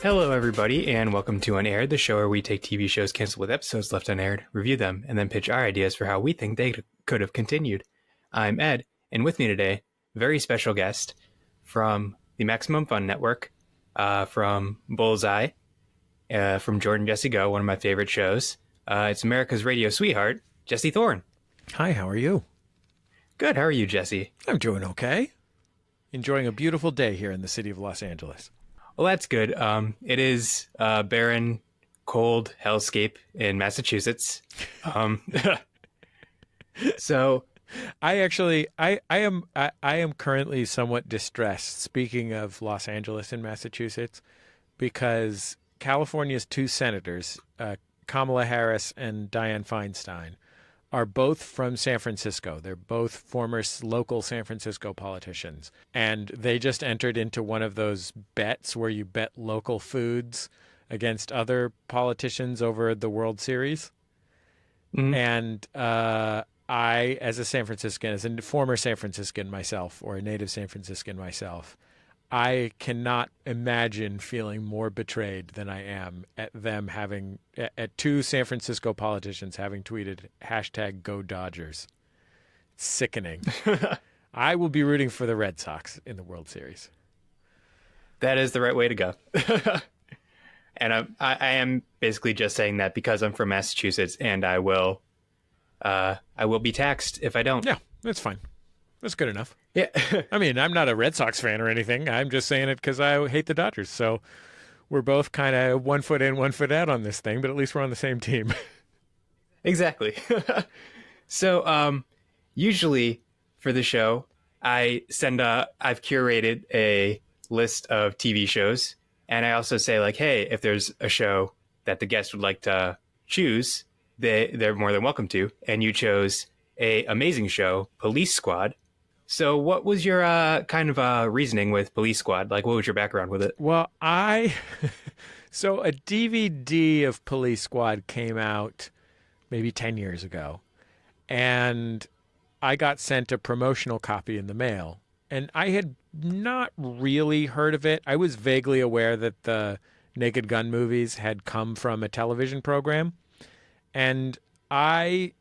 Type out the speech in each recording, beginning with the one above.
Hello, everybody, and welcome to Unaired, the show where we take TV shows canceled with episodes left unaired, review them, and then pitch our ideas for how we think they could have continued. I'm Ed, and with me today, very special guest from the Maximum Fun Network, from Bullseye, from Jordan Jesse Go, one of my favorite shows. It's America's radio sweetheart, Jesse Thorn. Hi, how are you? Good, how are you, Jesse? I'm doing okay. Enjoying a beautiful day here in the city of Los Angeles. Well, that's good. It is a barren, cold hellscape in Massachusetts. So I am currently somewhat distressed, speaking of Los Angeles and Massachusetts, because California's two senators, Kamala Harris and Dianne Feinstein, are both from San Francisco. They're both former local San Francisco politicians. And they just entered into one of those bets where you bet local foods against other politicians over the World Series. Mm-hmm. And I, as a San Franciscan, as a former San Franciscan myself, or a native San Franciscan myself, I cannot imagine feeling more betrayed than I am at them having, at two San Francisco politicians having tweeted #GoDodgers. It's sickening. I will be rooting for the Red Sox in the World Series. That is the right way to go. And I am basically just saying that because I'm from Massachusetts, and I will be taxed if I don't. Yeah, that's fine. That's good enough. Yeah. I mean, I'm not a Red Sox fan or anything. I'm just saying it because I hate the Dodgers. So we're both kind of 1 foot in, 1 foot out on this thing, but at least we're on the same team. Exactly. So usually for the show, I've curated a list of TV shows. And I also say, like, hey, if there's a show that the guest would like to choose, they're more than welcome to. And you chose a amazing show, Police Squad. So what was your kind of reasoning with Police Squad? Like, what was your background with it? Well, so a DVD of Police Squad came out maybe 10 years ago, and I got sent a promotional copy in the mail, and I had not really heard of it. I was vaguely aware that the Naked Gun movies had come from a television program, and I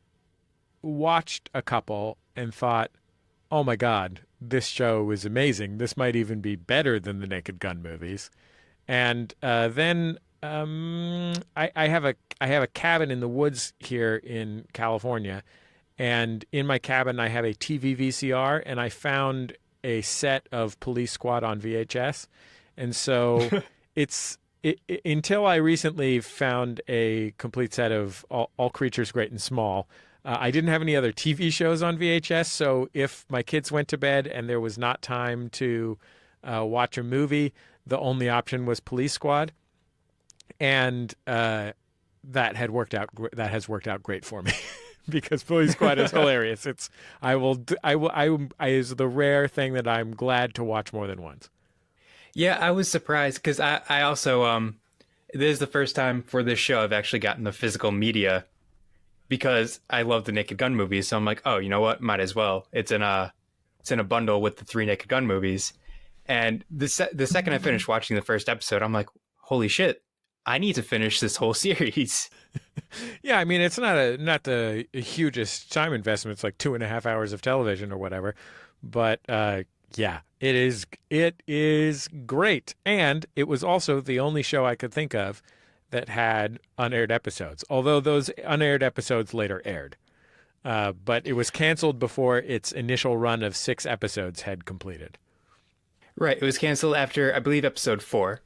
watched a couple and thought, oh my God, this show is amazing. This might even be better than the Naked Gun movies. And then I have a cabin in the woods here in California, and in my cabin I have a TV VCR, and I found a set of Police Squad on VHS. And so until I recently found a complete set of All Creatures Great and Small, I didn't have any other TV shows on VHS, so if my kids went to bed and there was not time to watch a movie, the only option was Police Squad, and that has worked out great for me because Police Squad is hilarious. It's is the rare thing that I'm glad to watch more than once. Yeah, I was surprised because I also this is the first time for this show I've actually gotten the physical media, because I love the Naked Gun movies. So I'm like, oh, you know what? Might as well. It's in a bundle with the 3 Naked Gun movies. And the second I finished watching the first episode, I'm like, holy shit, I need to finish this whole series. Yeah, I mean, it's not the hugest time investment. It's like 2.5 hours of television or whatever. But yeah, it is great. And it was also the only show I could think of that had unaired episodes, although those unaired episodes later aired. But it was canceled before its initial run of 6 episodes had completed. Right. It was canceled after, I believe, episode 4.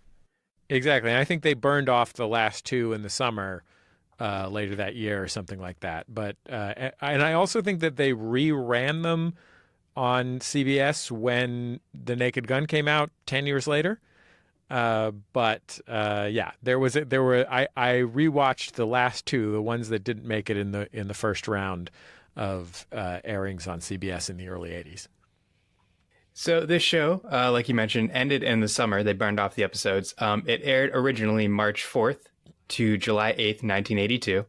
Exactly. And I think they burned off the last 2 in the summer later that year or something like that. But and I also think that they reran them on CBS when The Naked Gun came out 10 years later. But yeah, I rewatched the last 2, the ones that didn't make it in the first round of airings on CBS in the early 80s. So this show, like you mentioned, ended in the summer. They burned off the episodes. It aired originally March 4th to July 8th, 1982.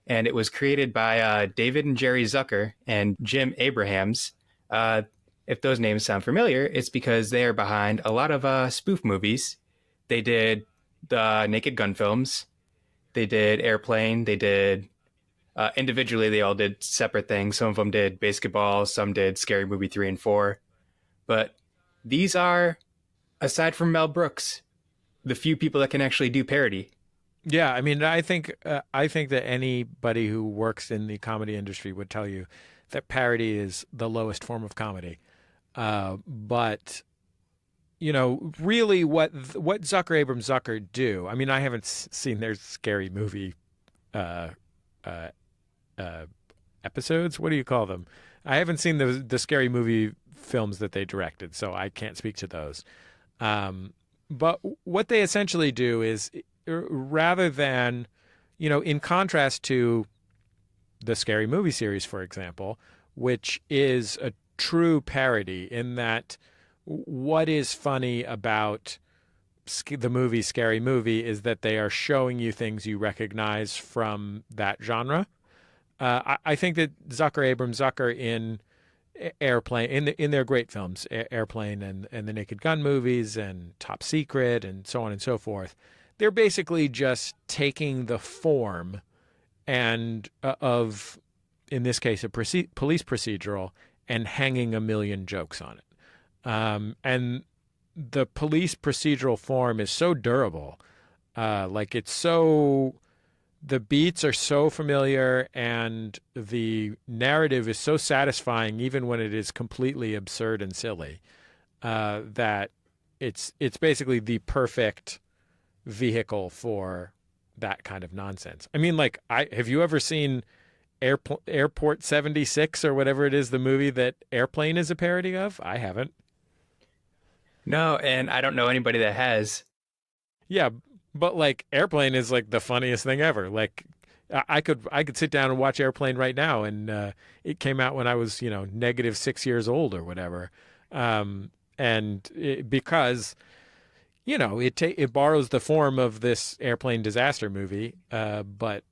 And it was created by David and Jerry Zucker and Jim Abrahams. If those names sound familiar, it's because they are behind a lot of spoof movies. They did the Naked Gun films. They did Airplane. They did individually. They all did separate things. Some of them did Basketball. Some did Scary Movie 3 and 4. But these are, aside from Mel Brooks, the few people that can actually do parody. Yeah, I mean, I think that anybody who works in the comedy industry would tell you that parody is the lowest form of comedy. But you know, really, what Zucker Abrams Zucker do? I mean, I haven't seen their Scary Movie uh, uh, episodes. What do you call them? I haven't seen the Scary Movie films that they directed, so I can't speak to those. But what they essentially do is, rather than, you know, in contrast to the Scary Movie series, for example, which is a true parody in that what is funny about the movie Scary Movie is that they are showing you things you recognize from that genre. I think that Zucker Abrams Zucker in Airplane, in their great films, Airplane and the Naked Gun movies and Top Secret and so on and so forth, they're basically just taking the form and of, in this case, a police procedural, and hanging a million jokes on it. And the police procedural form is so durable. Like it's so, the beats are so familiar and the narrative is so satisfying, even when it is completely absurd and silly, that it's basically the perfect vehicle for that kind of nonsense. I mean, like, have you ever seen Airport 76 or whatever it is, the movie that Airplane is a parody of? I haven't. No, and I don't know anybody that has. Yeah, but like Airplane is like the funniest thing ever. Like I could sit down and watch Airplane right now, and it came out when I was, you know, negative 6 years old or whatever, because you know it borrows the form of this airplane disaster movie, but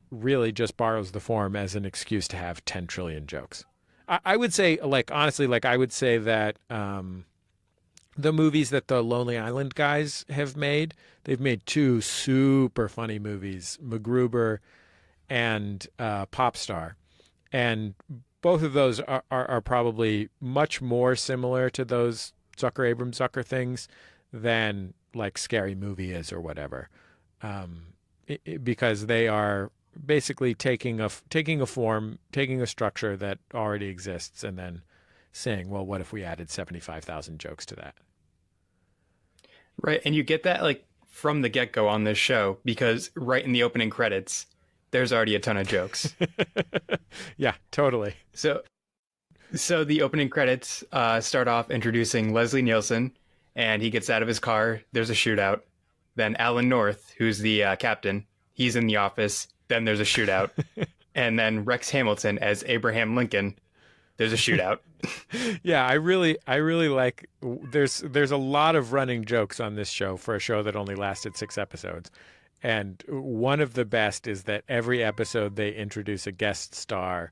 really just borrows the form as an excuse to have 10 trillion jokes. I would say, like, honestly, like I would say that the movies that the Lonely Island guys have made, they've made two super funny movies, MacGruber and Popstar. And both of those are probably much more similar to those Zucker Abrams Zucker things than like Scary Movie is or whatever, because they are basically taking a form, taking a structure that already exists, and then saying, well, what if we added 75,000 jokes to that? Right, and you get that like from the get-go on this show, because right in the opening credits, there's already a ton of jokes. Yeah, totally. So the opening credits start off introducing Leslie Nielsen, and he gets out of his car. There's a shootout. Then Alan North, who's the captain, he's in the office. Then there's a shootout. And then Rex Hamilton as Abraham Lincoln. There's a shootout. Yeah, I really like, there's a lot of running jokes on this show for a show that only lasted 6 episodes. And one of the best is that every episode they introduce a guest star,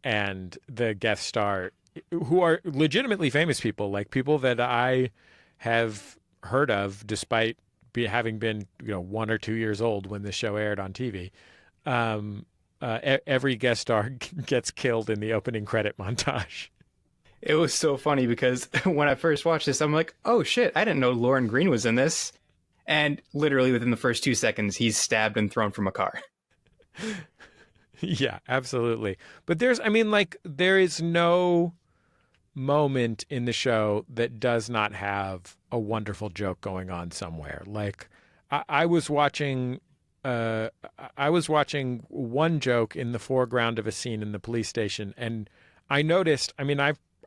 and the guest star, who are legitimately famous people, like people that I have heard of despite having been, you know, 1 or 2 years old when this show aired on TV. Every guest star gets killed in the opening credit montage. It was so funny because when I first watched this, I'm like, oh shit, I didn't know Lauren Green was in this. And literally within the first 2 seconds, he's stabbed and thrown from a car. Yeah, absolutely. But there is no moment in the show that does not have a wonderful joke going on somewhere. Like I was watching one joke in the foreground of a scene in the police station, and I noticed,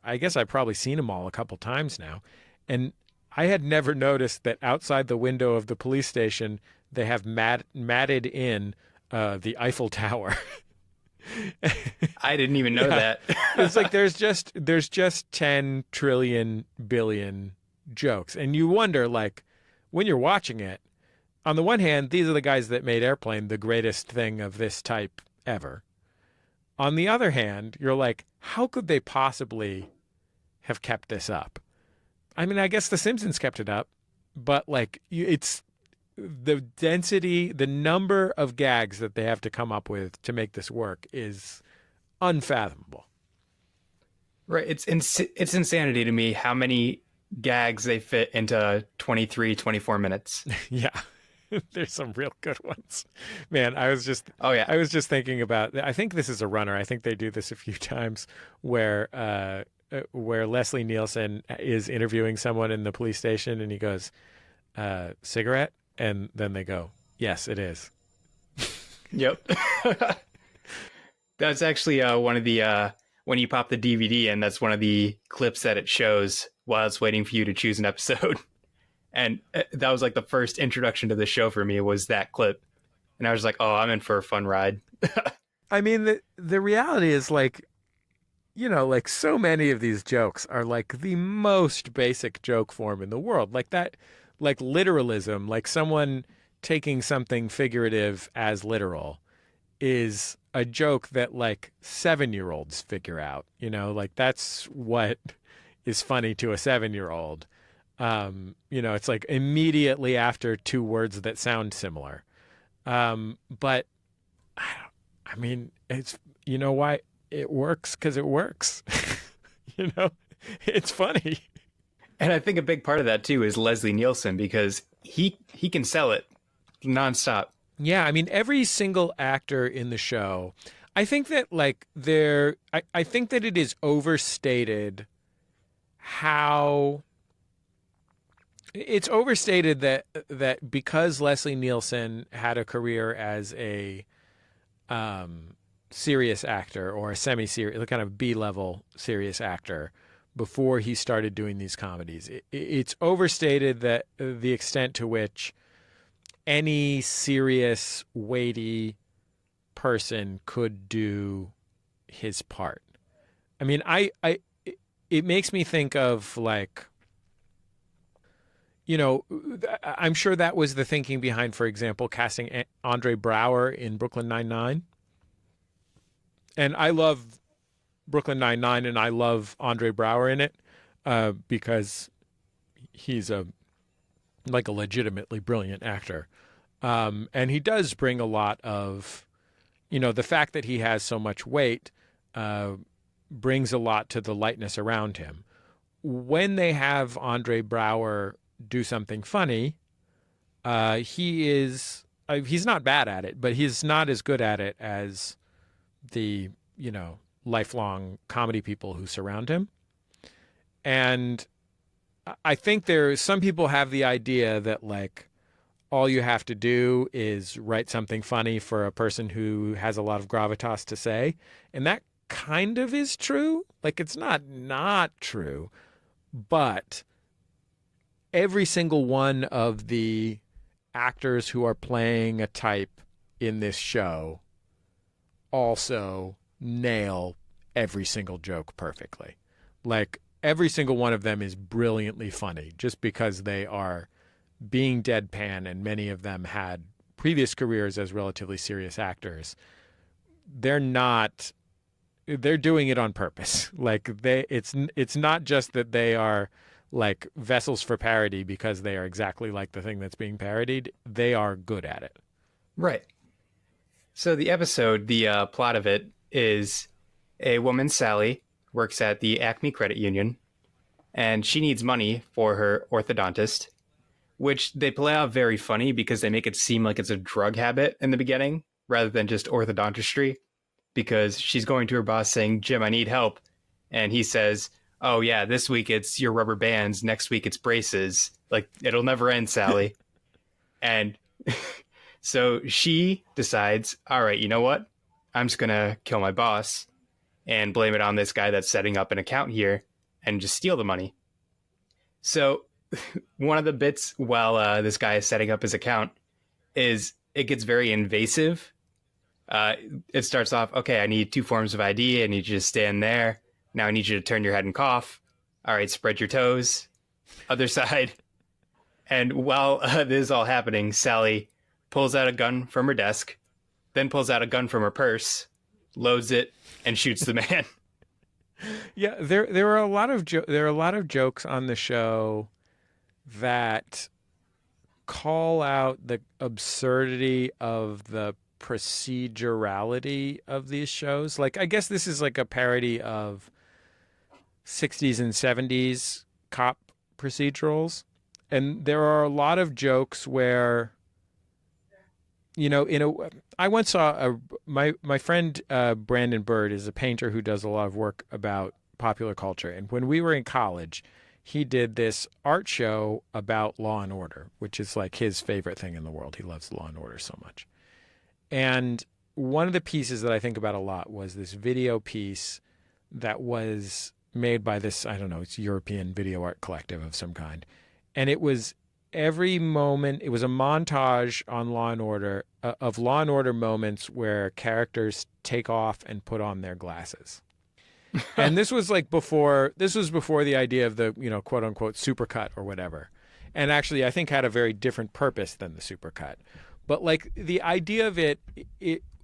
I guess I've probably seen them all a couple times now, and I had never noticed that outside the window of the police station they have matted in the Eiffel Tower. I didn't even know that. It's like there's just 10 trillion billion jokes, and you wonder, like, when you're watching it, on the one hand, these are the guys that made Airplane the greatest thing of this type ever. On the other hand, you're like, how could they possibly have kept this up? I mean, I guess The Simpsons kept it up, but like it's the density, the number of gags that they have to come up with to make this work is unfathomable. Right. It's insanity to me how many gags they fit into 23, 24 minutes. Yeah. There's some real good ones. Man, I was just Oh yeah. thinking about, I think this is a runner. I think they do this a few times where Leslie Nielsen is interviewing someone in the police station and he goes, cigarette? And then they go, yes, it is. Yep. That's actually one of the when you pop the DVD in, that's one of the clips that it shows while it's waiting for you to choose an episode. And that was like the first introduction to the show for me, was that clip. And I was like, oh, I'm in for a fun ride. I mean, the reality is, like, you know, like, so many of these jokes are like the most basic joke form in the world. Like that, like literalism, like someone taking something figurative as literal is a joke that like 7-year-olds figure out, you know, like that's what is funny to a 7-year-old. You know, it's like immediately after two words that sound similar. But I mean, it's, you know why it works? Because it works. You know, it's funny. And I think a big part of that too is Leslie Nielsen, because he can sell it nonstop. Yeah, I mean, every single actor in the show, I think that like I think that it is overstated how it's overstated that because Leslie Nielsen had a career as a serious actor or a semi-serious, kind of B-level serious actor before he started doing these comedies, it's overstated that the extent to which any serious, weighty person could do his part. I mean, it makes me think of like, you know, I'm sure that was the thinking behind, for example, casting Andre Braugher in Brooklyn Nine-Nine. And I love Brooklyn Nine-Nine and I love Andre Braugher in it because he's a legitimately brilliant actor. And he does bring a lot of, you know, the fact that he has so much weight brings a lot to the lightness around him. When they have Andre Braugher do something funny, he's not bad at it, but he's not as good at it as the, you know, lifelong comedy people who surround him. And I think some people have the idea that like all you have to do is write something funny for a person who has a lot of gravitas to say. And that kind of is true. Like, it's not true, but every single one of the actors who are playing a type in this show also nail every single joke perfectly. Like, every single one of them is brilliantly funny just because they are being deadpan, and many of them had previous careers as relatively serious actors. They're doing it on purpose. Like, it's not just that they are like vessels for parody because they are exactly like the thing that's being parodied. They are good at it. Right. So the episode, the plot of it is a woman, Sally, works at the Acme Credit Union, and she needs money for her orthodontist, which they play out very funny because they make it seem like it's a drug habit in the beginning rather than just orthodontistry, because she's going to her boss saying, Jim, I need help. And he says, oh yeah, this week it's your rubber bands, next week it's braces. Like, it'll never end, Sally. And so she decides, all right, you know what? I'm just going to kill my boss and blame it on this guy that's setting up an account here and just steal the money. So one of the bits while this guy is setting up his account is it gets very invasive. It starts off, okay, I need 2 forms of ID. I need you to stand there. Now I need you to turn your head and cough. All right, spread your toes. Other side. And while this is all happening, Sally pulls out a gun from her desk, then pulls out a gun from her purse, loads it, and shoots the man. Yeah, there are a lot of jokes on the show that call out the absurdity of the procedurality of these shows. Like, I guess this is like a parody of 60s and 70s cop procedurals. And there are a lot of jokes where, I once saw my friend Brandon Bird is a painter who does a lot of work about popular culture. And when we were in college, he did this art show about Law and Order, which is like his favorite thing in the world. He loves Law and Order so much. And one of the pieces that I think about a lot was this video piece that was made by this, I don't know, it's European video art collective of some kind. And it was every moment, it was a montage on Law and Order, of Law and Order moments where characters take off and put on their glasses. And this was before the idea of the, quote unquote supercut or whatever. And actually, I think had a very different purpose than the supercut. But like the idea of it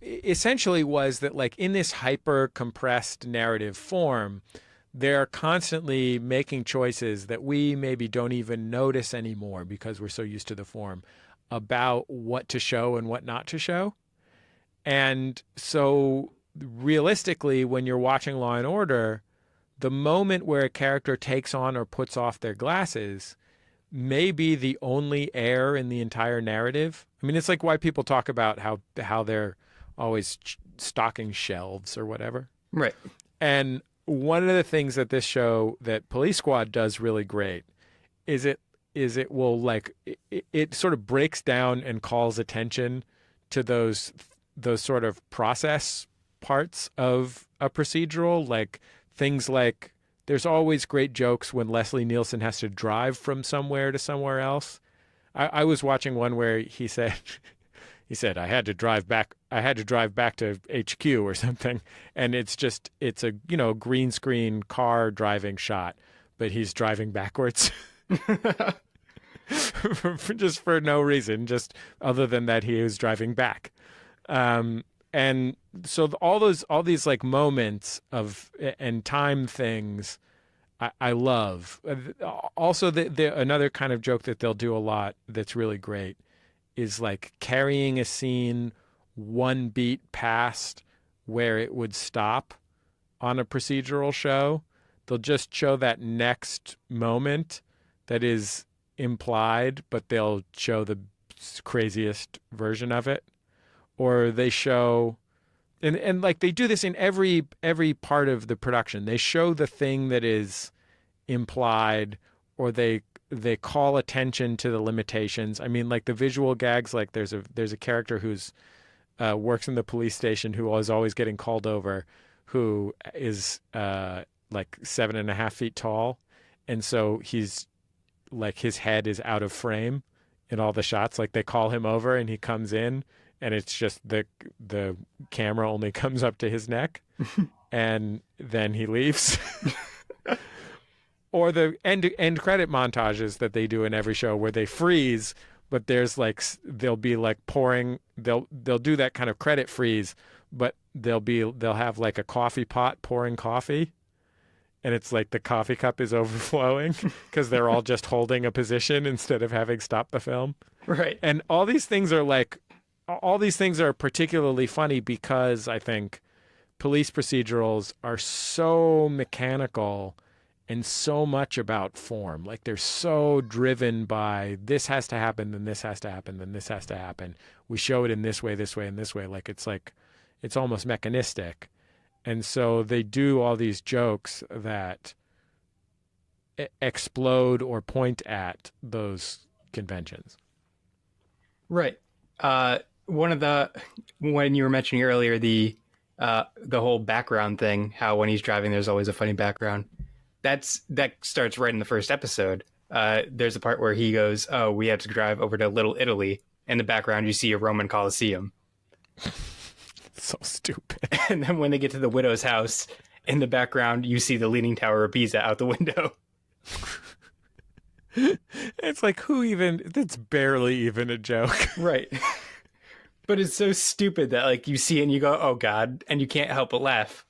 essentially was that like in this hyper compressed narrative form, they're constantly making choices that we maybe don't even notice anymore because we're so used to the form about what to show and what not to show. And so realistically, when you're watching Law and Order, the moment where a character takes on or puts off their glasses may be the only air in the entire narrative. I mean, it's like why people talk about how they're always stocking shelves or whatever. Right. And one of the things that this show, that Police Squad does really great, is it will like it sort of breaks down and calls attention to those sort of process parts of a procedural, like things like there's always great jokes when Leslie Nielsen has to drive from somewhere to somewhere else. I was watching one where he said I had to drive back to HQ or something, and it's a green screen car driving shot, but he's driving backwards. Just for no reason, just other than that he was driving back. And so all these like moments of and time things I love. Also, another kind of joke that they'll do a lot that's really great is like carrying a scene one beat past where it would stop on a procedural show. They'll just show that next moment that is implied, but they'll show the craziest version of it. Or they show, and like they do this in every part of the production. They show the thing that is implied, or they call attention to the limitations. I mean, like the visual gags. Like there's a character who's works in the police station who is always getting called over, who is like 7.5 feet tall, and so he's like his head is out of frame in all the shots. Like they call him over and he comes in, and it's just the camera only comes up to his neck, and then he leaves. Or the end credit montages that they do in every show where they freeze, but there's like they'll be like pouring. They'll do that kind of credit freeze, but they'll have like a coffee pot pouring coffee, and it's like the coffee cup is overflowing because they're all just holding a position instead of having stopped the film. Right. And all these things are particularly funny because I think police procedurals are so mechanical and so much about form. Like they're so driven by this has to happen, then this has to happen, then this has to happen. We show it in this way, and this way. Like it's almost mechanistic. And so they do all these jokes that explode or point at those conventions. Right. When you were mentioning earlier the whole background thing, how when he's driving there's always a funny background. That starts right in the first episode. There's a part where he goes, "Oh, we have to drive over to Little Italy." In the background, you see a Roman Colosseum. So stupid. And then when they get to the widow's house, in the background, you see the Leaning Tower of Pisa out the window. It's like, that's barely even a joke. Right. But it's so stupid that like you see it and you go, "Oh God," and you can't help but laugh.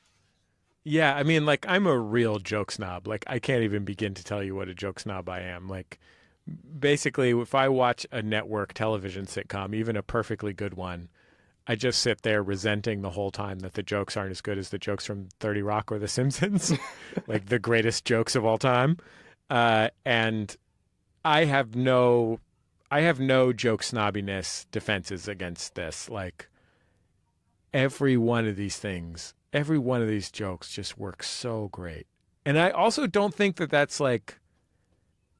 Yeah, I mean, like, I'm a real joke snob. Like, I can't even begin to tell you what a joke snob I am. Like, basically, if I watch a network television sitcom, even a perfectly good one, I just sit there resenting the whole time that the jokes aren't as good as the jokes from 30 Rock or The Simpsons, like the greatest jokes of all time. And I have no joke snobbiness defenses against this. Like every one of these things, every one of these jokes just works so great. And I also don't think that that's like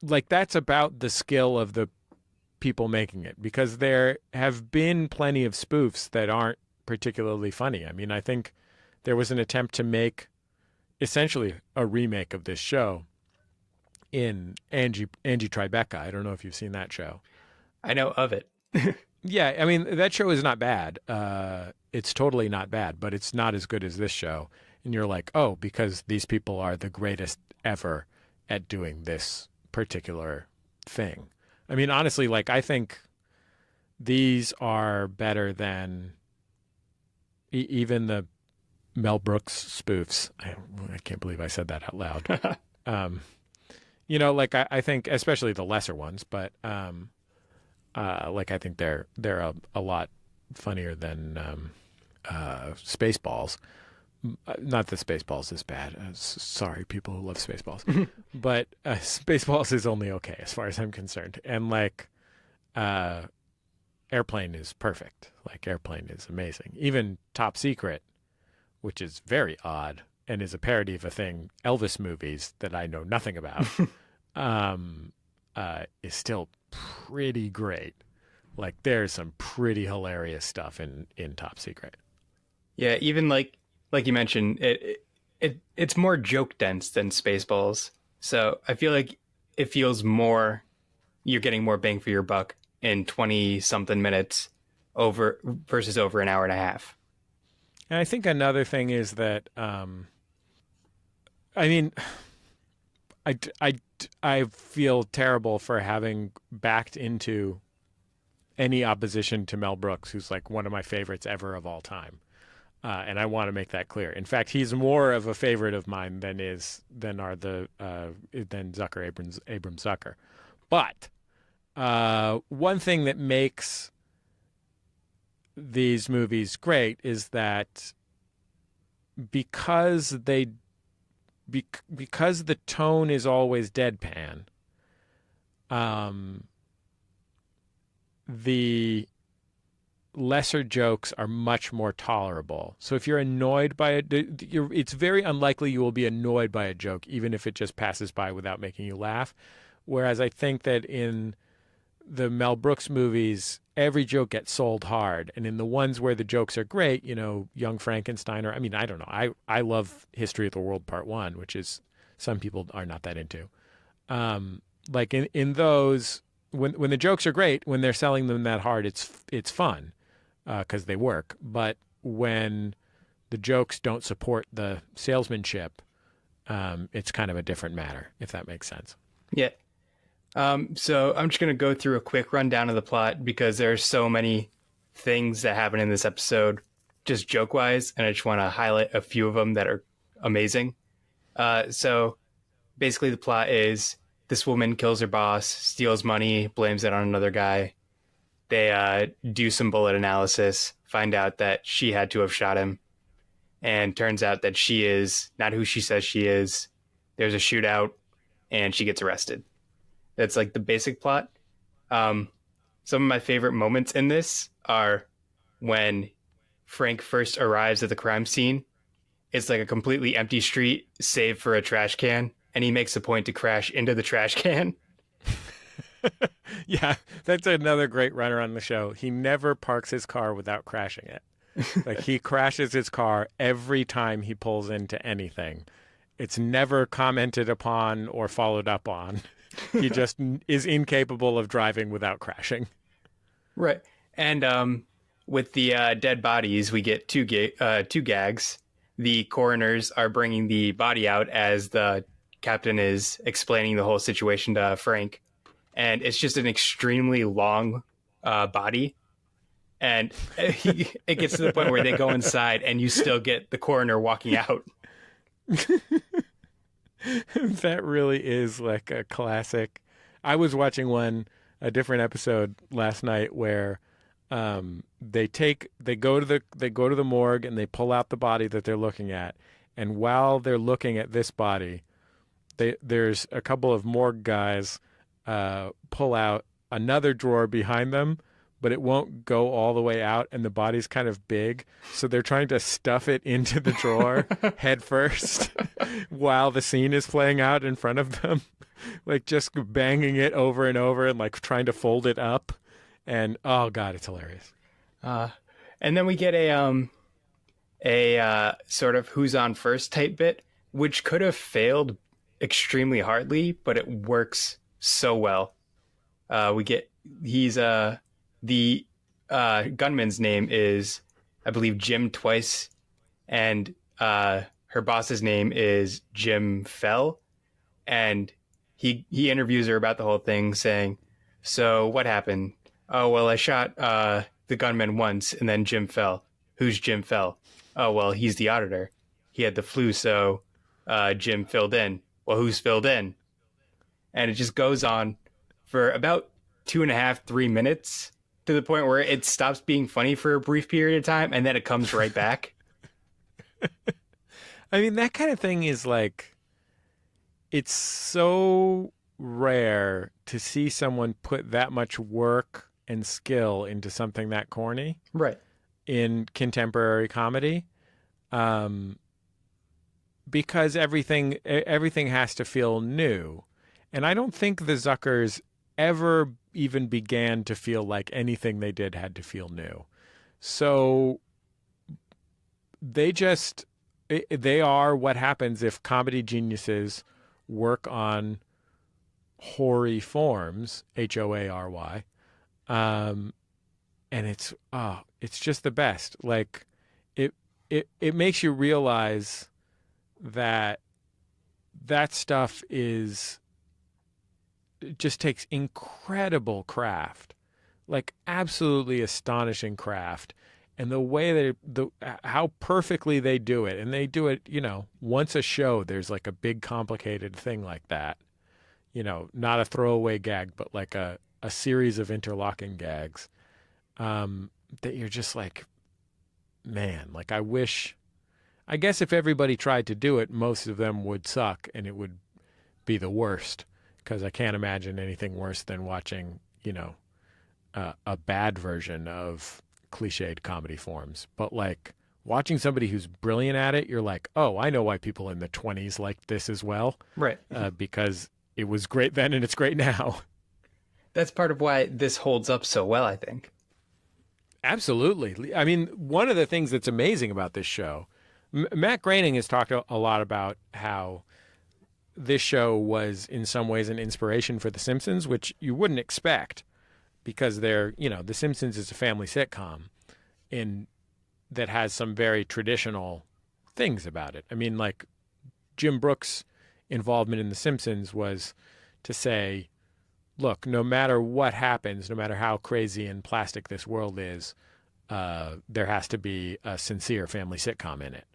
that's about the skill of the people making it, because there have been plenty of spoofs that aren't particularly funny. I mean, I think there was an attempt to make essentially a remake of this show in Angie Tribeca. I don't know if you've seen that show. I know of it. Yeah, I mean, that show is not bad. It's totally not bad, but it's not as good as this show. And you're like, oh, because these people are the greatest ever at doing this particular thing. I mean, honestly, like, I think these are better than even the Mel Brooks spoofs. I can't believe I said that out loud. Like, I think, especially the lesser ones, but like, I think they're a lot funnier than Spaceballs. Not that Spaceballs is bad. Sorry, people who love Spaceballs. But Spaceballs is only okay as far as I'm concerned. And like Airplane is perfect. Like Airplane is amazing. Even Top Secret, which is very odd and is a parody of a thing, Elvis movies that I know nothing about, is still pretty great. Like there's some pretty hilarious stuff in Top Secret. Yeah, even like you mentioned, it's more joke dense than Spaceballs. So I feel like it feels more, you're getting more bang for your buck in 20 something minutes versus over an hour and a half. And I think another thing is that, I mean, I feel terrible for having backed into any opposition to Mel Brooks, who's like one of my favorites ever of all time. And I want to make that clear. In fact, he's more of a favorite of mine than Zucker, Abrams Zucker. But one thing that makes these movies great is that because the tone is always deadpan, the lesser jokes are much more tolerable. So if you're annoyed by it, it's very unlikely you will be annoyed by a joke, even if it just passes by without making you laugh. Whereas I think that in the Mel Brooks movies, every joke gets sold hard. And in the ones where the jokes are great, Young Frankenstein, or, I mean, I don't know. I love History of the World Part 1, which is, some people are not that into. Like in those, when the jokes are great, when they're selling them that hard, it's fun. Because they work. But when the jokes don't support the salesmanship, it's kind of a different matter, if that makes sense. Yeah. So I'm just going to go through a quick rundown of the plot because there are so many things that happen in this episode, just joke-wise, and I just want to highlight a few of them that are amazing. So basically the plot is this woman kills her boss, steals money, blames it on another guy. They do some bullet analysis, find out that she had to have shot him, and turns out that she is not who she says she is. There's a shootout, and she gets arrested. That's like the basic plot. Some of my favorite moments in this are when Frank first arrives at the crime scene. It's like a completely empty street, save for a trash can, and he makes a point to crash into the trash can. Yeah, that's another great runner on the show. He never parks his car without crashing it. Like, he crashes his car every time he pulls into anything. It's never commented upon or followed up on. He just is incapable of driving without crashing. Right. And with the dead bodies, we get two gags. The coroners are bringing the body out as the captain is explaining the whole situation to Frank. And it's just an extremely long body. And it gets to the point where they go inside and you still get the coroner walking out. That really is like a classic. I was watching a different episode last night where they go to the morgue and they pull out the body that they're looking at, and while they're looking at this body, there's a couple of morgue guys pull out another drawer behind them, but it won't go all the way out, and the body's kind of big, so they're trying to stuff it into the drawer head first while the scene is playing out in front of them, like just banging it over and over and like trying to fold it up, and oh god, it's hilarious. And then we get a sort of who's on first type bit, which could have failed extremely hardly, but it works so well. The gunman's name is, I believe, Jim Twice, and her boss's name is Jim Fell, and he interviews her about the whole thing, saying, "So what happened? Oh well, I shot the gunman once, and then Jim fell. Who's Jim Fell? Oh well, he's the auditor. He had the flu, so Jim filled in. Well, who's filled in?" And it just goes on for about 2.5, 3 minutes, to the point where it stops being funny for a brief period of time, and then it comes right back. I mean, that kind of thing is like, it's so rare to see someone put that much work and skill into something that corny. Right. In contemporary comedy. Because everything has to feel new. And I don't think the Zuckers ever even began to feel like anything they did had to feel new. So they are what happens if comedy geniuses work on hoary forms, Hoary. And it's just the best. Like it makes you realize that stuff just takes incredible craft, like absolutely astonishing craft, and the way how perfectly they do it, and they do it, once a show. There's like a big complicated thing like that, not a throwaway gag, but like a series of interlocking gags, that you're just like, man, like I guess if everybody tried to do it, most of them would suck and it would be the worst. Because I can't imagine anything worse than watching, a bad version of cliched comedy forms. But like watching somebody who's brilliant at it, you're like, oh, I know why people in the 20s liked this as well. Right. Because it was great then and it's great now. That's part of why this holds up so well, I think. Absolutely. I mean, one of the things that's amazing about this show, Matt Groening has talked a lot about how this show was in some ways an inspiration for The Simpsons, which you wouldn't expect because The Simpsons is a family sitcom that has some very traditional things about it. I mean, like Jim Brooks' involvement in The Simpsons was to say, look, no matter what happens, no matter how crazy and plastic this world is, there has to be a sincere family sitcom in it.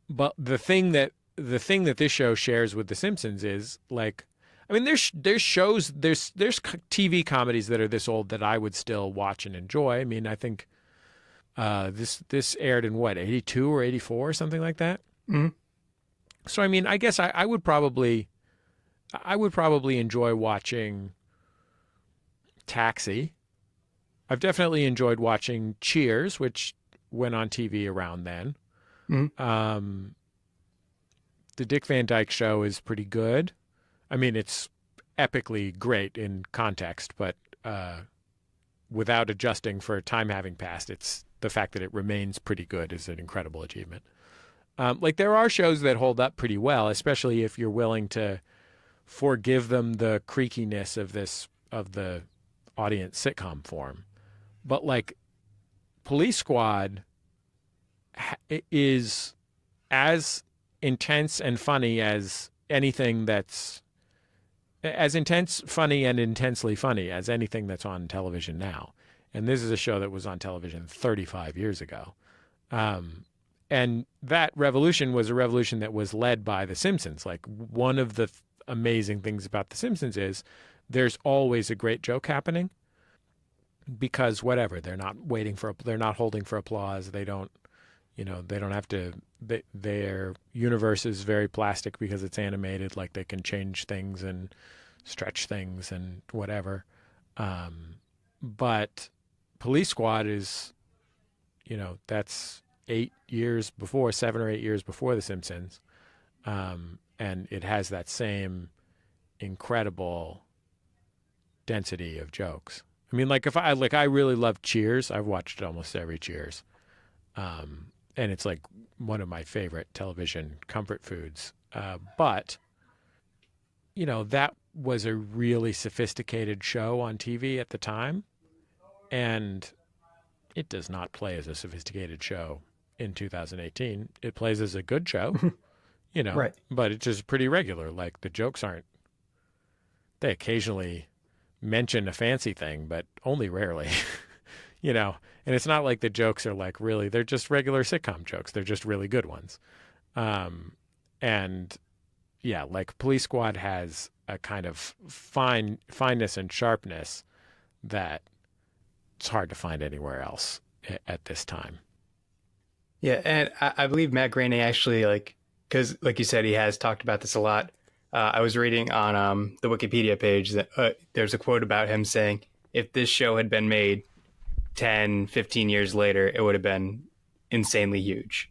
But the thing that this show shares with The Simpsons is like, I mean, there's TV comedies that are this old that I would still watch and enjoy. I mean, I think this aired in what, 82 or 84 or something like that. Mm-hmm. So I mean, I guess I would probably enjoy watching Taxi. I've definitely enjoyed watching Cheers, which went on TV around then. Mm-hmm. The Dick Van Dyke Show is pretty good. I mean, it's epically great in context, but without adjusting for time having passed, it's the fact that it remains pretty good is an incredible achievement. Like there are shows that hold up pretty well, especially if you're willing to forgive them the creakiness of the audience sitcom form. But like Police Squad is as intense and funny as anything that's as intense, funny, and intensely funny as anything that's on television now. And this is a show that was on television 35 years ago. And that revolution was a revolution that was led by The Simpsons. Like one of the amazing things about The Simpsons is there's always a great joke happening because whatever, they're not holding for applause. They don't, they don't have to, their universe is very plastic because it's animated, like they can change things and stretch things and whatever. But Police Squad is, that's 7 or 8 years before The Simpsons. And it has that same incredible density of jokes. I mean, I really love Cheers. I've watched almost every Cheers. And it's like one of my favorite television comfort foods. But, that was a really sophisticated show on TV at the time. And it does not play as a sophisticated show in 2018. It plays as a good show, Right. but it's just pretty regular. Like the jokes they occasionally mention a fancy thing, but only rarely, and it's not like the jokes are like really, they're just regular sitcom jokes. They're just really good ones. And yeah, like Police Squad has a kind of fineness and sharpness that it's hard to find anywhere else at this time. Yeah, and I believe Matt Groening actually, because like you said, he has talked about this a lot. I was reading on the Wikipedia page that there's a quote about him saying, if this show had been made 10, 15 years later, it would have been insanely huge.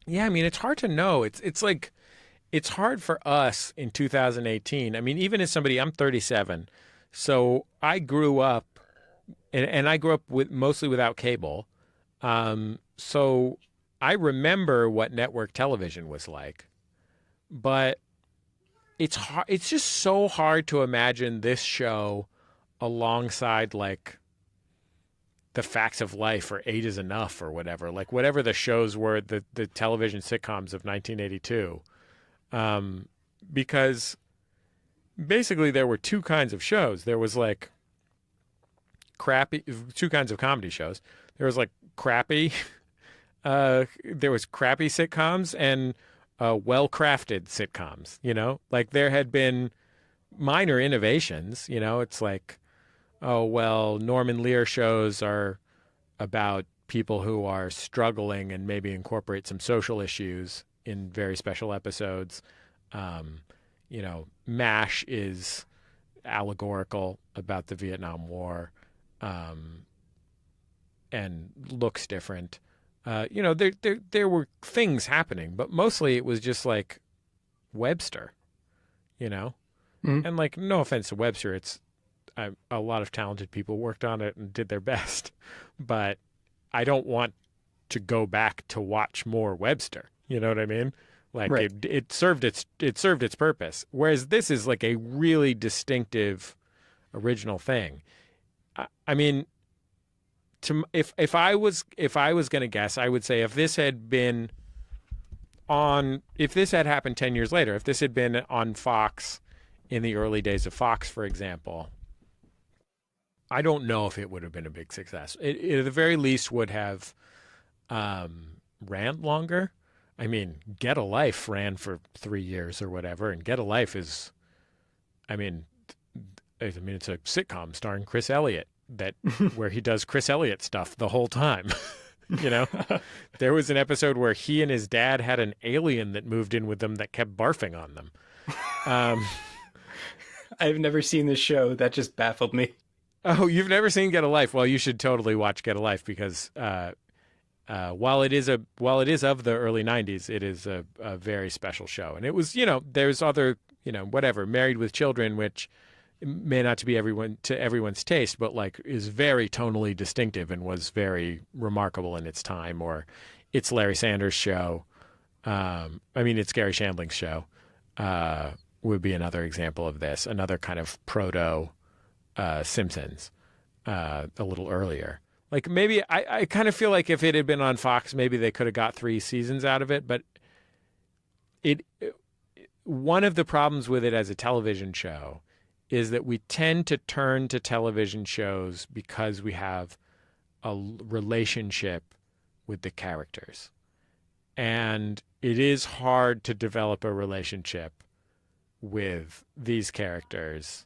Yeah, I mean, it's hard to know. It's hard for us in 2018. I mean, even as somebody, I'm 37, so I grew up, and I grew up mostly without cable. So I remember what network television was like, but it's hard. It's just so hard to imagine this show alongside like The Facts of Life or 8 is Enough or whatever, like whatever the shows were, the television sitcoms of 1982. Because basically there were two kinds of shows. There was like two kinds of comedy shows. There was like crappy sitcoms and well-crafted sitcoms, like there had been minor innovations, it's like, oh, well, Norman Lear shows are about people who are struggling and maybe incorporate some social issues in very special episodes. MASH is allegorical about the Vietnam War, and looks different. There were things happening, but mostly it was just like Webster, Mm-hmm. and like, no offense to Webster, a lot of talented people worked on it and did their best, but I don't want to go back to watch more Webster. You know what I mean? Like Right. it served its purpose. Whereas this is like a really distinctive, original thing. I mean, if I was going to guess, I would say if this had happened 10 years later, if this had been on Fox in the early days of Fox, for example, I don't know if it would have been a big success. It at the very least would have ran longer. I mean, Get a Life ran for 3 years or whatever, and Get a Life is, it's a sitcom starring Chris Elliott where he does Chris Elliott stuff the whole time. There was an episode where he and his dad had an alien that moved in with them that kept barfing on them. I've never seen this show. That just baffled me. Oh, you've never seen Get a Life? Well, you should totally watch Get a Life because while it is of the early 90s, it is a very special show. And it was, there's other, whatever, Married with Children, which may not to be everyone's taste, but like is very tonally distinctive and was very remarkable in its time. Or It's Larry Sanders' Show. It's Gary Shandling's show. Would be another example of this. Another kind of proto Simpsons, a little earlier. Like maybe I kind of feel like if it had been on Fox, maybe they could have got 3 seasons out of it. But one of the problems with it as a television show is that we tend to turn to television shows because we have a relationship with the characters. And it is hard to develop a relationship with these characters,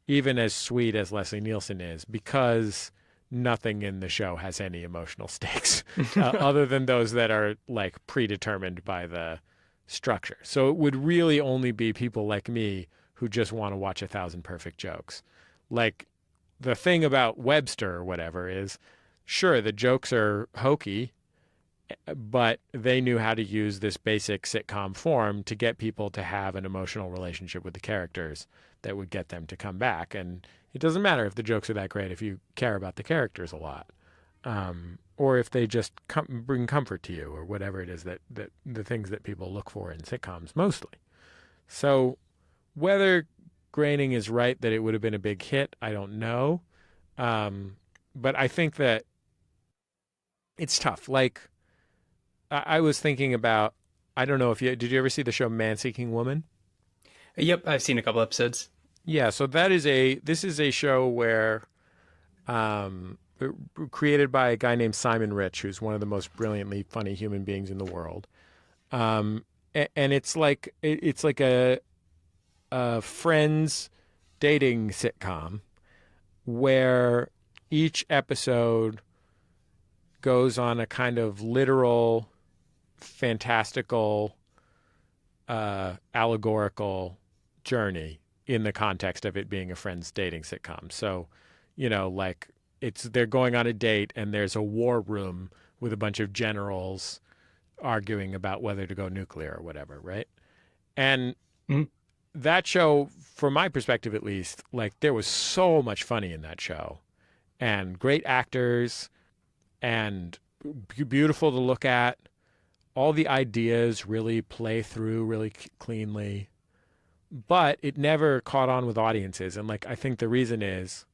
even as sweet as Leslie Nielsen is, because nothing in the show has any emotional stakes other than those that are like predetermined by the structure. So it would really only be people like me who just want to watch 1,000 perfect jokes. Like, the thing about Webster or whatever is, sure, the jokes are hokey, but they knew how to use this basic sitcom form to get people to have an emotional relationship with the characters that would get them to come back. And it doesn't matter if the jokes are that great if you care about the characters a lot, or if they just bring comfort to you, or whatever it is that the things that people look for in sitcoms mostly. So whether Groening is right that it would have been a big hit, I don't know. But I think that it's tough. Like, I was thinking about, I don't know if did you ever see the show Man Seeking Woman? Yep, I've seen a couple episodes. Yeah, so this is a show where, created by a guy named Simon Rich, who's one of the most brilliantly funny human beings in the world. And it's like a Friends dating sitcom where each episode goes on a kind of literal, fantastical, allegorical journey in the context of it being a Friends dating sitcom. So, like, they're going on a date and there's a war room with a bunch of generals arguing about whether to go nuclear or whatever, right? And that show, from my perspective at least, like, there was so much funny in that show, and great actors, and beautiful to look at. All the ideas really play through really cleanly, but it never caught on with audiences. And like, I think the reason is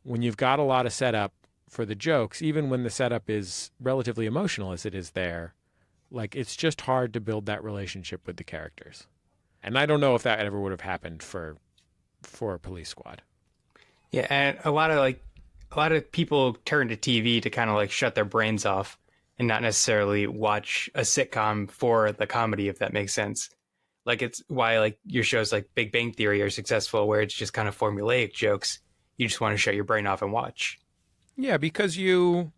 when you've got a lot of setup for the jokes, even when the setup is relatively emotional as it is there, like, it's just hard to build that relationship with the characters. And I don't know if that ever would have happened for Police Squad. Yeah, and a lot of people turn to TV to kind of like shut their brains off and not necessarily watch a sitcom for the comedy, if that makes sense. Like, it's why like your shows like Big Bang Theory are successful, where it's just kind of formulaic jokes. You just want to shut your brain off and watch. Yeah, because you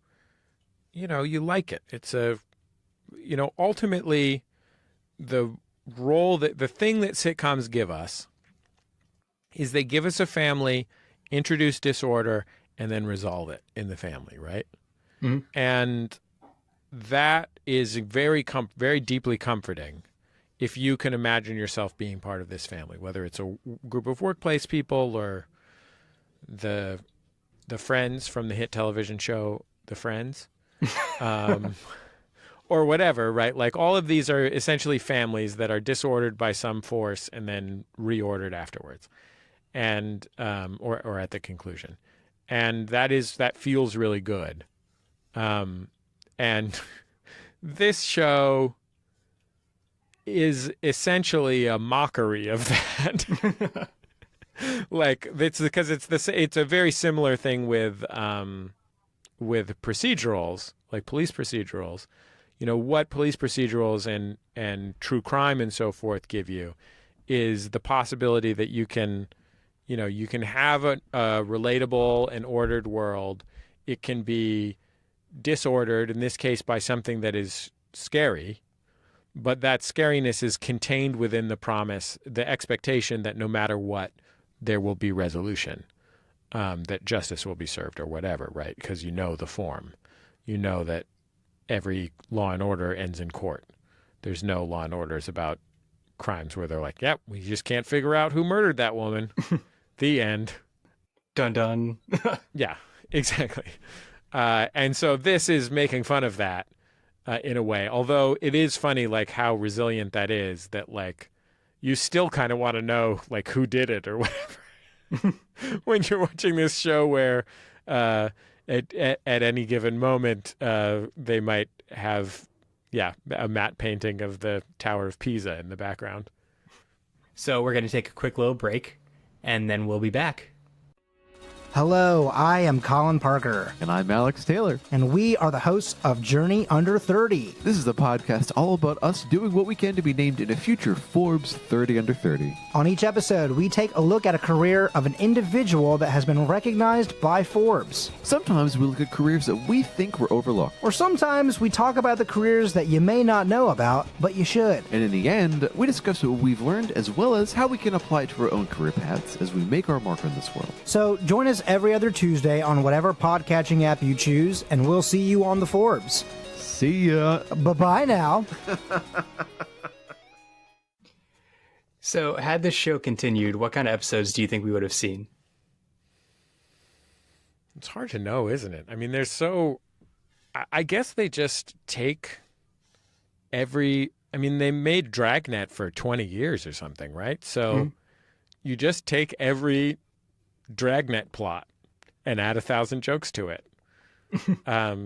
like it. It's ultimately the role that the thing that sitcoms give us is they give us a family, introduce disorder, and then resolve it in the family, right? Mm-hmm. And that is very deeply comforting if you can imagine yourself being part of this family, whether it's a group of workplace people or the friends from the hit television show The Friends. Or whatever, right? Like, all of these are essentially families that are disordered by some force and then reordered afterwards, and or at the conclusion, and that feels really good. And this show is essentially a mockery of that. Like, it's because it's a very similar thing with procedurals, like police procedurals. What police procedurals and true crime and so forth give you is the possibility that you can have a relatable and ordered world. It can be disordered, in this case, by something that is scary, but that scariness is contained within the promise, the expectation that no matter what, there will be resolution, that justice will be served or whatever, right? Because the form. That every Law and Order ends in court. There's no Law and Orders about crimes where they're like, yep, we just can't figure out who murdered that woman. The end. Dun dun. Yeah, exactly. And so this is making fun of that in a way, although it is funny, like, how resilient that is, that like you still kind of want to know like who did it or whatever when you're watching this show where at any given moment they might have a matte painting of the Tower of Pisa in the background. So we're going to take a quick little break, and then we'll be back. Hello, I am Colin Parker. And I'm Alex Taylor. And we are the hosts of Journey Under 30. This is the podcast all about us doing what we can to be named in a future Forbes 30 Under 30. On each episode, we take a look at a career of an individual that has been recognized by Forbes. Sometimes we look at careers that we think were overlooked. Or sometimes we talk about the careers that you may not know about, but you should. And in the end, we discuss what we've learned as well as how we can apply it to our own career paths as we make our mark on this world. So join us every other Tuesday on whatever podcatching app you choose, and we'll see you on the Forbes. See ya. Bye-bye now. So, had this show continued, what kind of episodes do you think we would have seen? It's hard to know, isn't it? I mean, I guess they just take they made Dragnet for 20 years or something, right? So you just take every Dragnet plot and add 1,000 jokes to it. I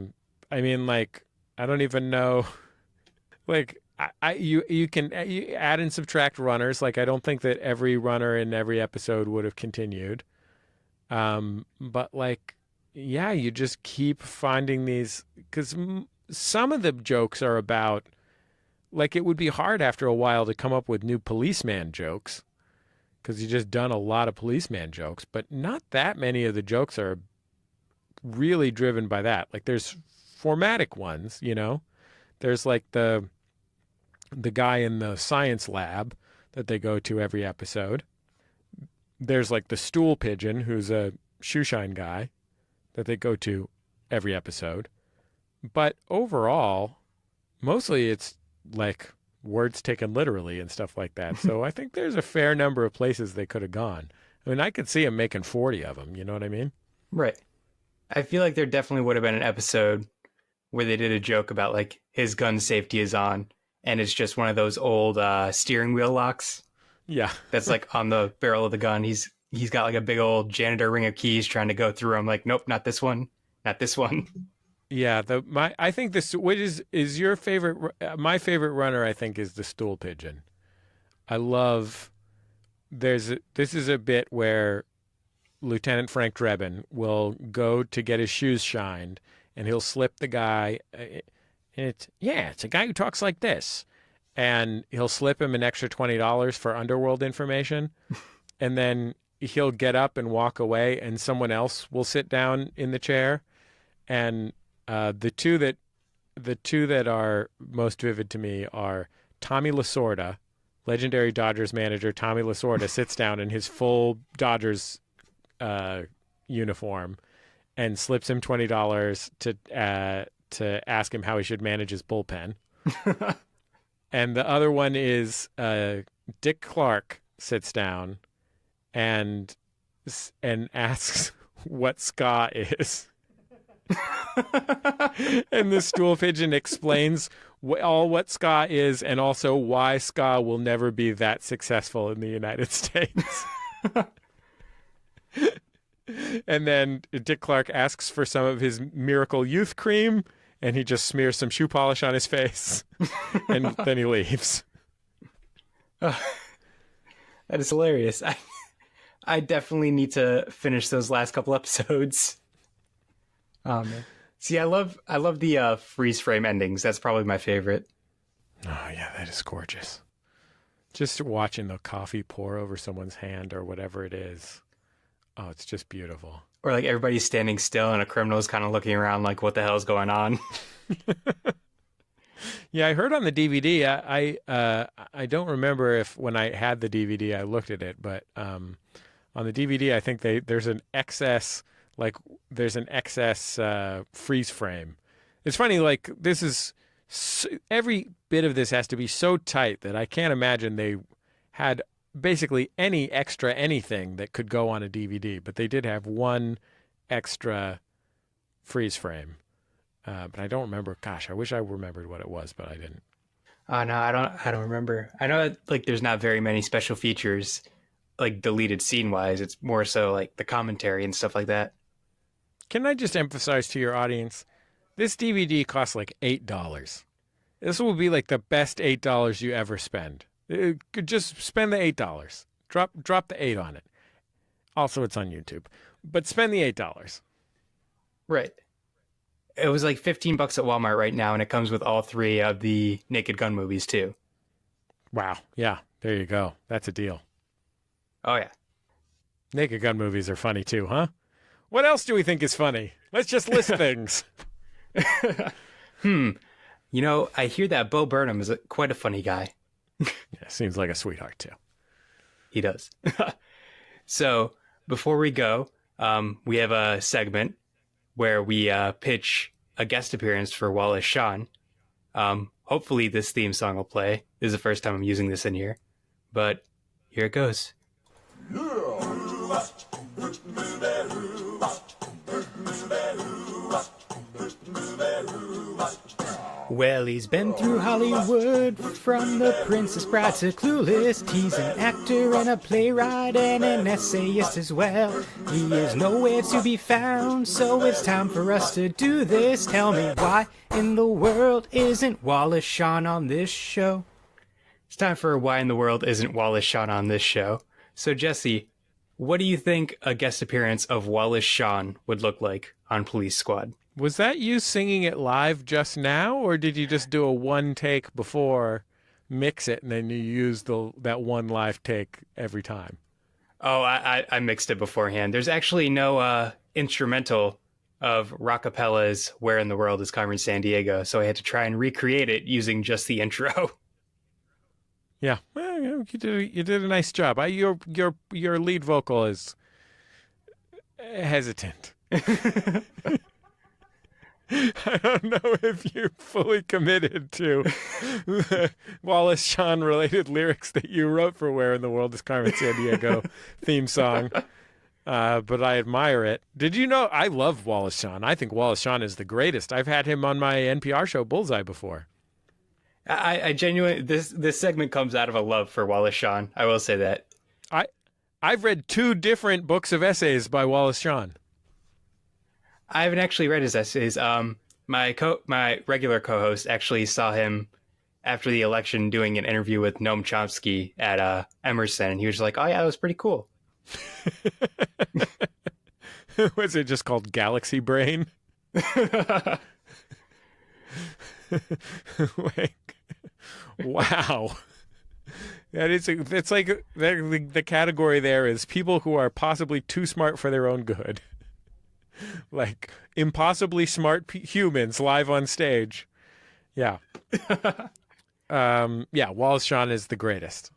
don't even know. You can add and subtract runners. I don't think that every runner in every episode would have continued. You just keep finding these, because some of the jokes are about, it would be hard after a while to come up with new policeman jokes, because you've just done a lot of policeman jokes, but not that many of the jokes are really driven by that. There's formatic ones, There's the guy in the science lab that they go to every episode. There's the stool pigeon, who's a shoeshine guy, that they go to every episode. But overall, mostly it's words taken literally and stuff like that. So I think there's a fair number of places they could have gone. I mean, I could see them making 40 of them. You know what I mean? Right. I feel like there definitely would have been an episode where they did a joke about his gun safety is on, and it's just one of those old steering wheel locks. Yeah. That's on the barrel of the gun. He's got a big old janitor ring of keys trying to go through them. Nope, not this one. Not this one. Yeah, I think what is your favorite? My favorite runner, I think, is the stool pigeon. I love. This is a bit where Lieutenant Frank Drebin will go to get his shoes shined, and he'll slip the guy. It's a guy who talks like this, and he'll slip him an extra $20 for underworld information, and then he'll get up and walk away, and someone else will sit down in the chair, and the two that are most vivid to me are Tommy Lasorda, legendary Dodgers manager. Tommy Lasorda sits down in his full Dodgers uniform and slips him $20 to ask him how he should manage his bullpen. And the other one is Dick Clark sits down and asks what ska is. And the stool pigeon explains what ska is, and also why ska will never be that successful in the United States. And then Dick Clark asks for some of his Miracle Youth cream, and he just smears some shoe polish on his face, and then he leaves. That is hilarious. I definitely need to finish those last couple episodes. Oh man. See, I love the freeze frame endings. That's probably my favorite. Oh yeah, that is gorgeous. Just watching the coffee pour over someone's hand or whatever it is. Oh, it's just beautiful. Or everybody's standing still and a criminal's kind of looking around what the hell's going on? Yeah, I heard on the DVD. I don't remember if when I had the DVD I looked at it, but on the DVD I think there's an excess freeze frame. It's funny, this is every bit of this has to be so tight that I can't imagine they had basically any extra anything that could go on a DVD, but they did have one extra freeze frame. But I don't remember. Gosh, I wish I remembered what it was, but I didn't. Oh no, I don't remember. I know that there's not very many special features deleted scene wise. It's more so the commentary and stuff like that. Can I just emphasize to your audience, this DVD costs $8. This will be the best $8 you ever spend. Just spend the $8. Drop the 8 on it. Also, it's on YouTube. But spend the $8. Right. It was like $15 at Walmart right now, and it comes with all 3 of the Naked Gun movies too. Wow. Yeah, there you go. That's a deal. Oh yeah. Naked Gun movies are funny too, huh? What else do we think is funny? Let's just list things. You know, I hear that Bo Burnham is quite a funny guy. Yeah, seems like a sweetheart too. He does. So before we go, we have a segment where we pitch a guest appearance for Wallace Shawn. Hopefully this theme song will play. This is the first time I'm using this in here. But here it goes. Well, he's been through Hollywood, from The Princess Bride to Clueless. He's an actor and a playwright and an essayist as well. He is nowhere to be found, so it's time for us to do this. Tell me, why in the world isn't Wallace Shawn on this show? It's time for Why in the World Isn't Wallace Shawn on this show. So, Jesse, what do you think a guest appearance of Wallace Shawn would look like on Police Squad? Was that you singing it live just now, or did you just do a one take before, mix it, and then you use that one live take every time? Oh, I mixed it beforehand. There's actually no instrumental of Rockapella's Where in the World is Carmen Sandiego, so I had to try and recreate it using just the intro. Yeah, well, you did a nice job. Your lead vocal is hesitant. I don't know if you're fully committed to the Wallace Shawn related lyrics that you wrote for Where in the World is Carmen Sandiego theme song, but I admire it. Did you know I love Wallace Shawn? I think Wallace Shawn is the greatest. I've had him on my NPR show Bullseye before. I genuinely, this segment comes out of a love for Wallace Shawn. I will say that. I've read 2 different books of essays by Wallace Shawn. I haven't actually read his essays. My regular co-host actually saw him after the election doing an interview with Noam Chomsky at Emerson, and he was like, "Oh yeah, that was pretty cool." Was it just called Galaxy Brain? Like, wow. It's like the category there is people who are possibly too smart for their own good. Like impossibly smart humans live on stage. Yeah. Yeah, Wallace Shawn is the greatest.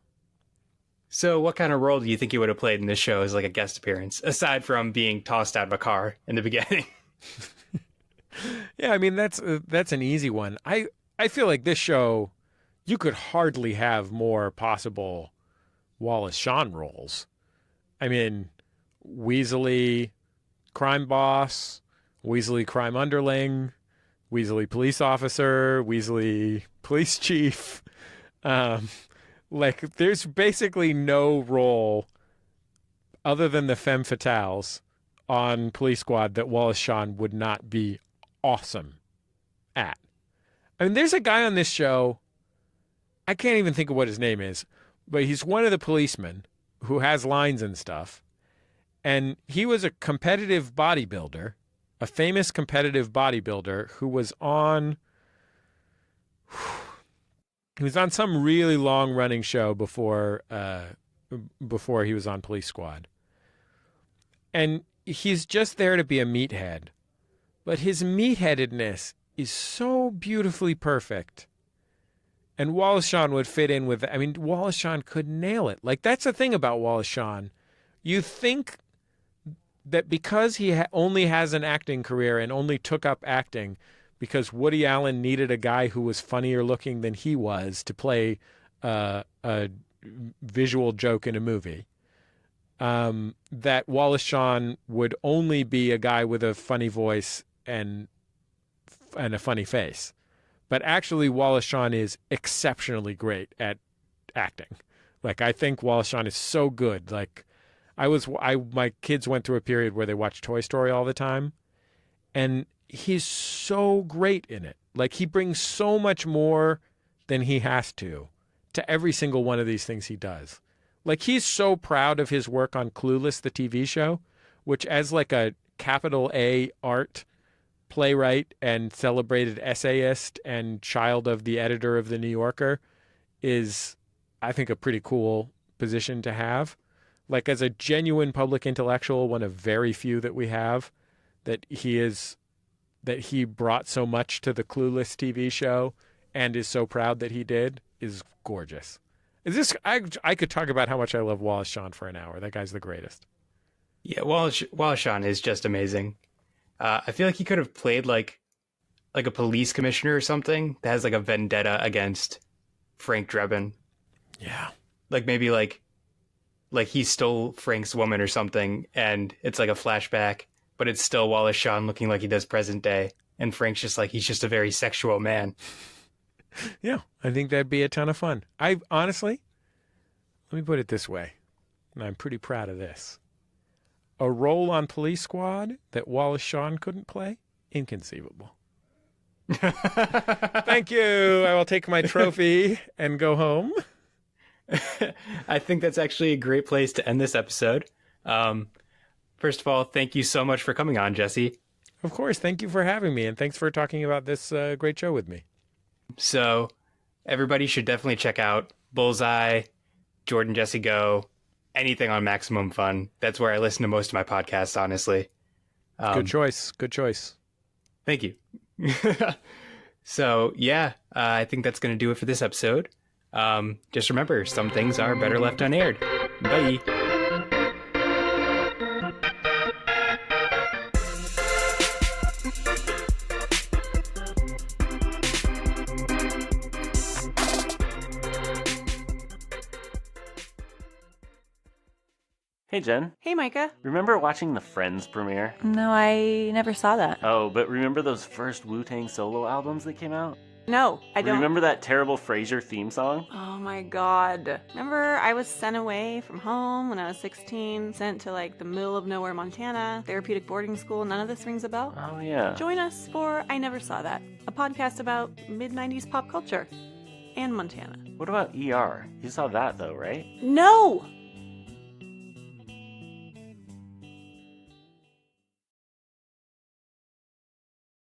So what kind of role do you think he would have played in this show as like a guest appearance, aside from being tossed out of a car in the beginning? Yeah, I mean, that's an easy one. I feel like this show, you could hardly have more possible Wallace Shawn roles. I mean, Weasley crime boss, Weasley crime underling, Weasley police officer, Weasley police chief. Like, there's basically no role other than the femme fatales on Police Squad that Wallace Shawn would not be awesome at. I mean, there's a guy on this show, I can't even think of what his name is, but he's one of the policemen who has lines and stuff. And he was a competitive bodybuilder, a famous competitive bodybuilder who was on some really long running show before he was on Police Squad. And he's just there to be a meathead. But his meatheadedness is so beautifully perfect. And Wallace Shawn would fit in with that. I mean, Wallace Shawn could nail it. Like, that's the thing about Wallace Shawn. You think that because he only has an acting career and only took up acting because Woody Allen needed a guy who was funnier looking than he was to play a visual joke in a movie, that Wallace Shawn would only be a guy with a funny voice and a funny face. But actually, Wallace Shawn is exceptionally great at acting. Like, I think Wallace Shawn is so good. Like, my kids went through a period where they watched Toy Story all the time, and he's so great in it. Like, he brings so much more than he has to every single one of these things he does. Like, he's so proud of his work on Clueless, the TV show, which as like a capital A art playwright and celebrated essayist and child of the editor of The New Yorker is, I think, a pretty cool position to have. Like as a genuine public intellectual, one of very few that we have, that he brought so much to the Clueless TV show and is so proud that he did is gorgeous. I could talk about how much I love Wallace Shawn for an hour. That guy's the greatest. Yeah, Wallace Shawn is just amazing. I feel like he could have played like a police commissioner or something that has like a vendetta against Frank Drebin. Yeah. Like maybe like he stole Frank's woman or something, and it's like a flashback, but it's still Wallace Shawn looking like he does present day, and Frank's just like, he's just a very sexual man. Yeah, I think that'd be a ton of fun. I honestly, let me put it this way, and I'm pretty proud of this. A role on Police Squad that Wallace Shawn couldn't play? Inconceivable. Thank you. I will take my trophy and go home. I think that's actually a great place to end this episode. First of all, thank you so much for coming on, Jesse. Of course. Thank you for having me, and thanks for talking about this great show with me. So everybody should definitely check out Bullseye, Jordan Jesse Go, anything on Maximum Fun. That's where I listen to most of my podcasts, honestly. Good choice. Good choice. Thank you. So, yeah, I think that's going to do it for this episode. Just remember, some things are better left unaired. Bye. Hey, Jen. Hey, Micah. Remember watching the Friends premiere? No, I never saw that. Oh, but remember those first Wu-Tang solo albums that came out? No, I don't. Remember that terrible Frasier theme song? Oh my god. Remember I was sent away from home when I was 16, sent to like the middle of nowhere, Montana, therapeutic boarding school. None of this rings a bell? Oh, yeah. Join us for I Never Saw That, a podcast about mid-90s pop culture and Montana. What about ER? You saw that, though, right? No!